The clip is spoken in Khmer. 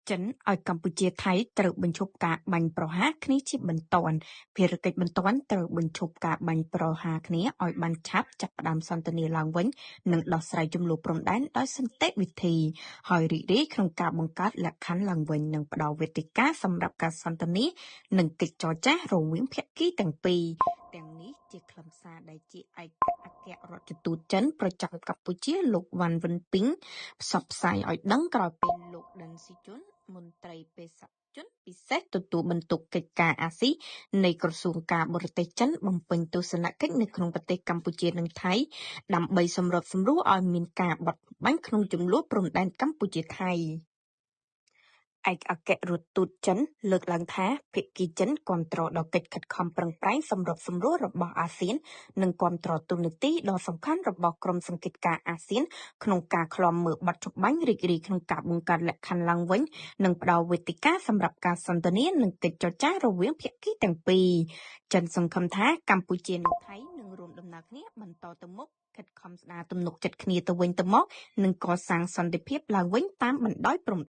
ចិនឲ្យកម្ពុជាថៃត្រូវបញ្ឈប់ការបាញ់ប្រហារគ្នាជាបន្ទាន់ភារកិច្ចបន្ទាន់ត្រូវបញ្ឈប់ការបាញ់ប្រហារគ្នាឲ្យបានឆាប់ចាប់ផ្ដើមសន្ទនាឡើងវិញនិងដោះស្រាយជម្លោះព្រំដែនដោយសន្តិវិធីហើយរីករាយក្នុងការបង្កើតលក្ខខណ្ឌឡើងវិញនិងផ្ដល់វេទិកាសម្រាប់ការសន្ទនានិងកិច្ចចរចារវាងភាគីទាំងពីរទាំងនេះជាខ្លឹមសារដែលជាឯកអគ្គរដ្ឋទូតចិនប្រចាំកម្ពុជាលោកវ៉ាន់វិនពីងផ្សព្វផ្សាយឲ្យដឹងក្រោយពេលលោកដិនស៊ីជុនមន្ត្រីបេសកជនពិសេសទទួលបន្ទុកកិច្ចការអាស៊ីនៃក្រសួងការបរទេសចិនបំពេញទស្សនកិច្ចនៅក្នុងប្រទេសកម្ពុជានិងថៃដើម្បីសម្របសម្រួលឲ្យមានការបត់បាញ់ក្នុងចំនួនព្រំដែនកម្ពុជាថៃឯកអគ្គរដ្ឋទូតចិនលើកឡើងថាភាគីចិនគាំទ្រដល់កិច្ចខិតខំប្រឹងប្រែងសម្របសម្រួលរបស់អាស៊ាននិងគាំទ្រទូនាទីដ៏សំខាន់របស់ក្រុមសង្កេតការណ៍អាស៊ានក្នុងការឃ្លាំមើលបទចម្បាញ់រីករាយក្នុងការបង្កើតលក្ខខណ្ឌឡើងវិញនិងផ្ដល់វេទិកាសម្រាប់ការសន្ទនានិងកិច្ចចរចារវាងភាគីទាំងពីរចិនសង្ឃឹមថាកម្ពុជានិងថៃនឹងរួមដំណើរគ្នាបន្តទៅមុខខិតខំស្ដារទំនុកចិត្តគ្នាទៅវិញទៅមកនិងកសាងសន្តិភាពឡើងវិញតាមបណ្ដោយព្រំ